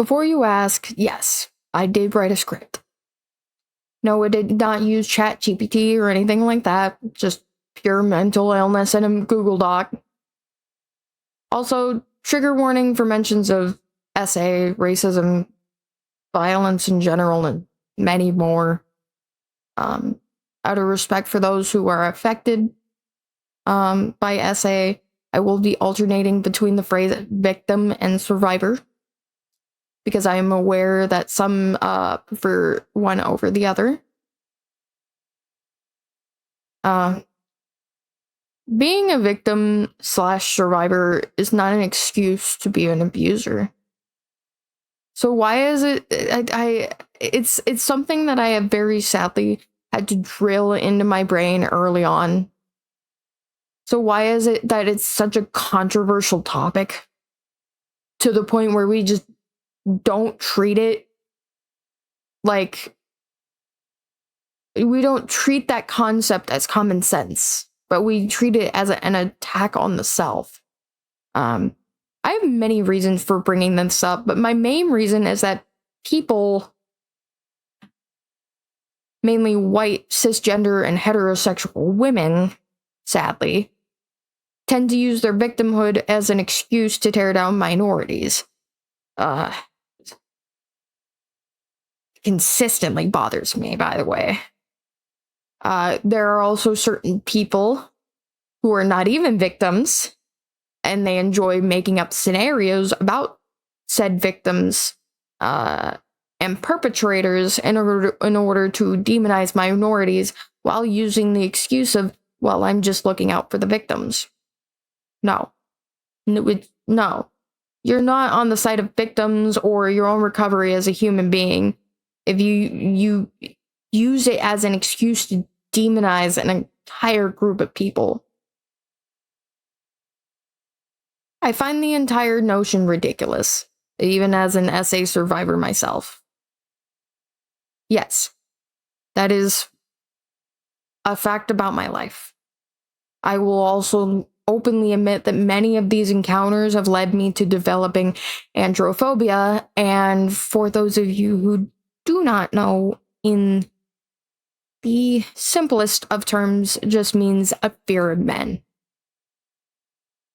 Before you ask, yes, I did write a script. No, it did not use ChatGPT or anything like that. Just pure mental illness in a Google Doc. Also, trigger warning for mentions of SA, racism, violence in general, and many more. Out of respect for those who are affected by SA, I will be alternating between the phrase victim and survivor, because I am aware that some prefer one over the other. Being a victim / survivor is not an excuse to be an abuser. So why is it? It's something that I have very sadly had to drill into my brain early on. So why is it that it's such a controversial topic to the point where we just don't treat it like, we don't treat that concept as common sense, but we treat it as an attack on the self? I have many reasons for bringing this up, but my main reason is that people, mainly white, cisgender, and heterosexual women, sadly, tend to use their victimhood as an excuse to tear down minorities. Consistently bothers me, by the way. There are also certain people who are not even victims, and they enjoy making up scenarios about said victims and perpetrators in order to demonize minorities while using the excuse of, well, I'm just looking out for the victims. No. No. You're not on the side of victims or your own recovery as a human being if you use it as an excuse to demonize an entire group of people. I find the entire notion ridiculous, even as an SA survivor myself. Yes, that is a fact about my life. I will also openly admit that many of these encounters have led me to developing androphobia, and for those of you who do not know, in the simplest of terms, just means a fear of men.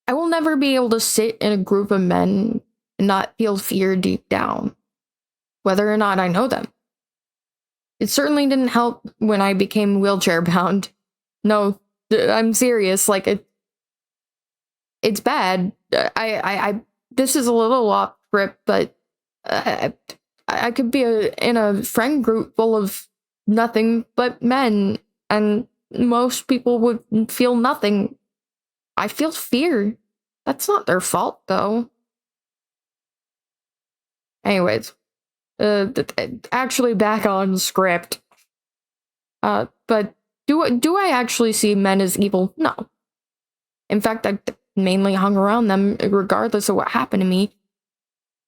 I will never be able to sit in a group of men and not feel fear deep down, whether or not I know them. It certainly didn't help when I became wheelchair bound. No, I'm serious. Like, it's bad. This is a little off script, but I could be in a friend group full of nothing but men, and most people would feel nothing. I feel fear. That's not their fault, though. Anyways, actually back on script. But do I actually see men as evil? No. In fact, I mainly hung around them regardless of what happened to me,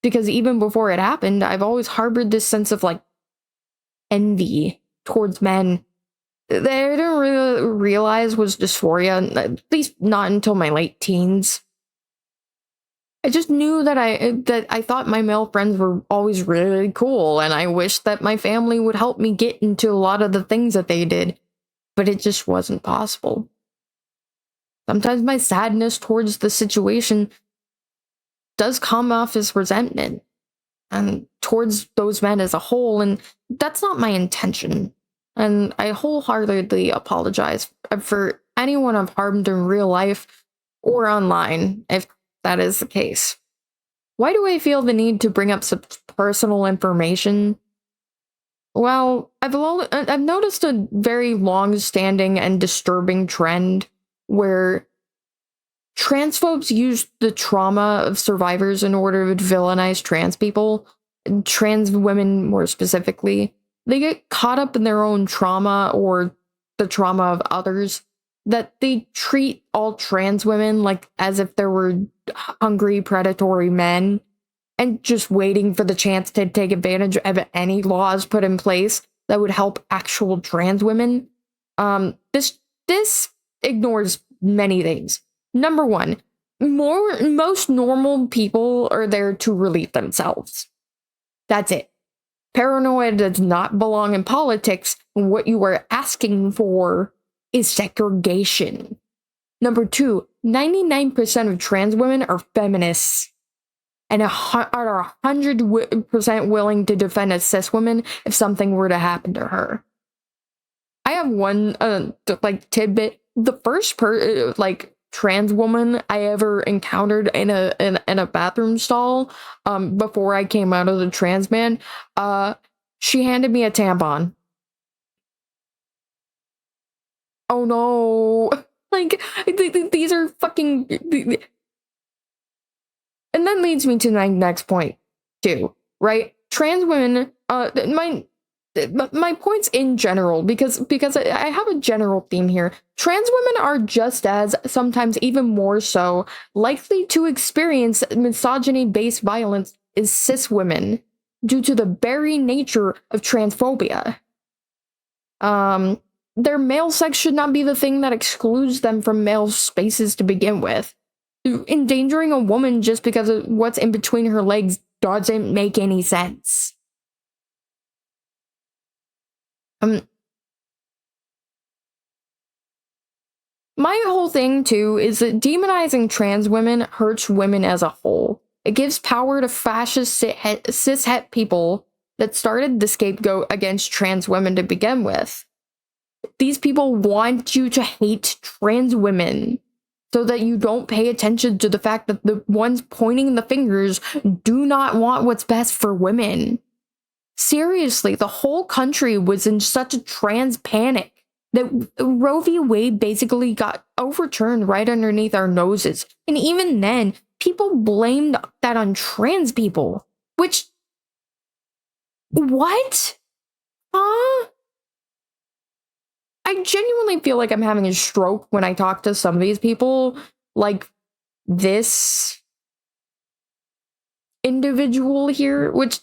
because even before it happened, I've always harbored this sense of, like, envy towards men that I didn't really realize was dysphoria, at least not until my late teens. I just knew that I thought my male friends were always really cool, and I wished that my family would help me get into a lot of the things that they did, but it just wasn't possible. Sometimes my sadness towards the situation does come off as resentment, and towards those men as a whole, and that's not my intention. And I wholeheartedly apologize for anyone I've harmed in real life or online, if that is the case. Why do I feel the need to bring up some personal information? Well, I've noticed a very long-standing and disturbing trend where transphobes use the trauma of survivors in order to villainize trans people, trans women more specifically. They get caught up in their own trauma or the trauma of others, that they treat all trans women like as if there were hungry, predatory men, and just waiting for the chance to take advantage of any laws put in place that would help actual trans women. This ignores many things. Number one, most normal people are there to relieve themselves. That's it. Paranoia does not belong in politics. What you are asking for is segregation. Number 2, 99% of trans women are feminists and are 100% willing to defend a cis woman if something were to happen to her. I have one tidbit. The first trans woman I ever encountered in a bathroom stall before I came out of the trans man, she handed me a tampon. Oh no. Like, these are fucking... And that leads me to my next point, too, right? Trans women, my points in general, because I have a general theme here. Trans women are just as, sometimes even more so, likely to experience misogyny-based violence as cis women due to the very nature of transphobia. Their male sex should not be the thing that excludes them from male spaces to begin with. Endangering a woman just because of what's in between her legs doesn't make any sense. My whole thing, too, is that demonizing trans women hurts women as a whole. It gives power to fascist cishet people that started the scapegoat against trans women to begin with. These people want you to hate trans women so that you don't pay attention to the fact that the ones pointing the fingers do not want what's best for women. Seriously, the whole country was in such a trans panic that Roe v. Wade basically got overturned right underneath our noses. And even then, people blamed that on trans people. Which... What? Huh? I genuinely feel like I'm having a stroke when I talk to some of these people, like this individual here, which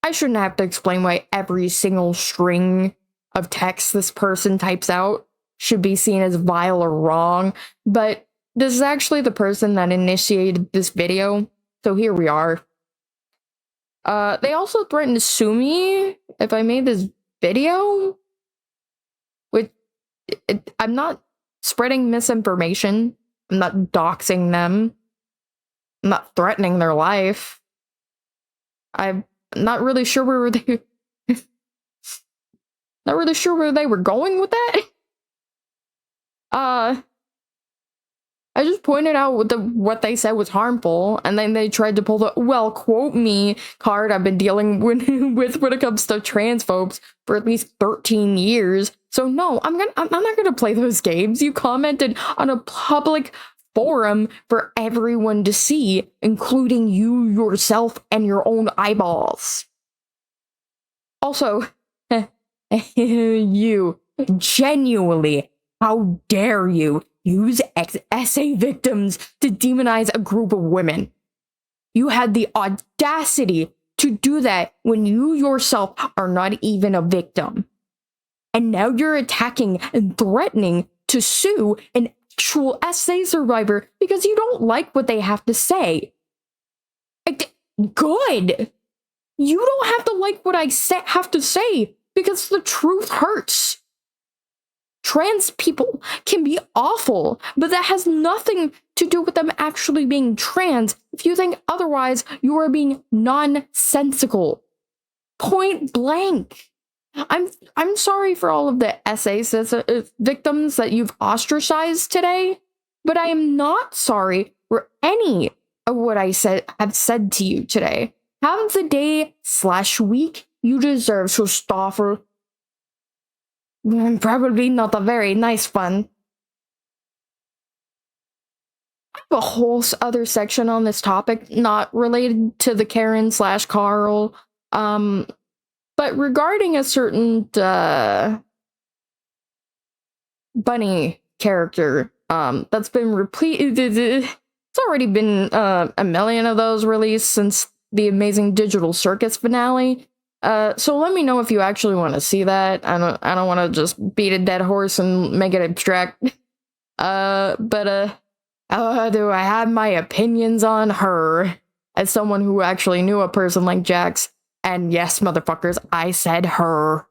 I shouldn't have to explain why every single string of text this person types out should be seen as vile or wrong, but this is actually the person that initiated this video, so here we are. They also threatened to sue me if I made this video. I'm not spreading misinformation. I'm not doxing them. I'm not threatening their life. I'm not really sure where they... not really sure where they were going with that. I just pointed out what they said was harmful, and then they tried to pull the, well, quote me card I've been dealing with when it comes to transphobes for at least 13 years. So no, I'm not gonna play those games. You commented on a public forum for everyone to see, including you yourself and your own eyeballs. Also, you, genuinely, how dare you use essay victims to demonize a group of women? You had the audacity to do that when you yourself are not even a victim. And now you're attacking and threatening to sue an actual essay survivor because you don't like what they have to say. Good! You don't have to like what I have to say because the truth hurts. Trans people can be awful, but that has nothing to do with them actually being trans. If you think otherwise, you are being nonsensical. Point blank. I'm sorry for all of the essays victims that you've ostracized today, but I am not sorry for any of what I have said to you today. Have the day/week you deserve, Christopher. Probably not a very nice one. I have a whole other section on this topic, not related to the Karen/Carl, but regarding a certain bunny character that's been repeated. It's already been a million of those released since the Amazing Digital Circus finale. So let me know if you actually want to see that. I don't want to just beat a dead horse and make it abstract. Do I have my opinions on her as someone who actually knew a person like Jax? And yes, motherfuckers, I said her.